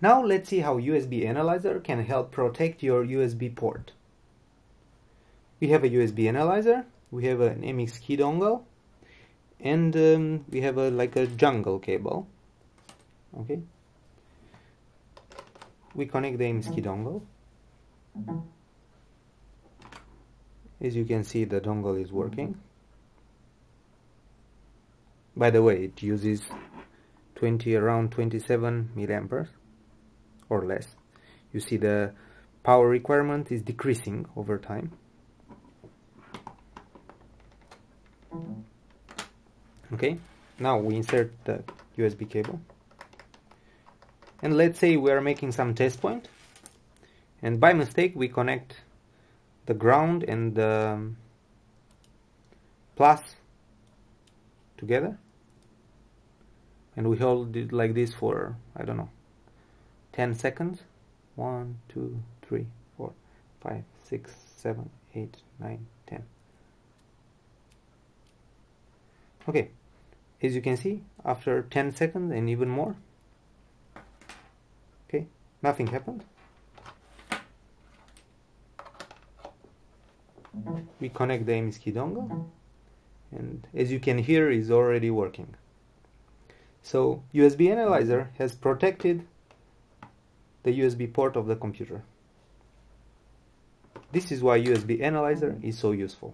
Now let's see how USB Analyzer can help protect your USB port. We have a USB Analyzer, we have an MXKEY dongle, and we have like a jungle cable. Okay, we connect the MXKEY dongle. As you can see, the dongle is working. By the way, it uses around 27 milliamperes or less. You see the power requirement is decreasing over time. Okay, now we insert the USB cable, and let's say we are making some test point, and by mistake we connect the ground and the plus together, and we hold it like this for, I don't know, 10 seconds. 1, 2, 3, 4, 5, 6, 7, 8, 9, 10. Okay, as you can see, after 10 seconds and even more, okay, nothing happened. We connect the MXKEY dongle, and as you can hear, is already working. So USB Analyzer has protected the USB port of the computer. This is why USB Analyzer is so useful.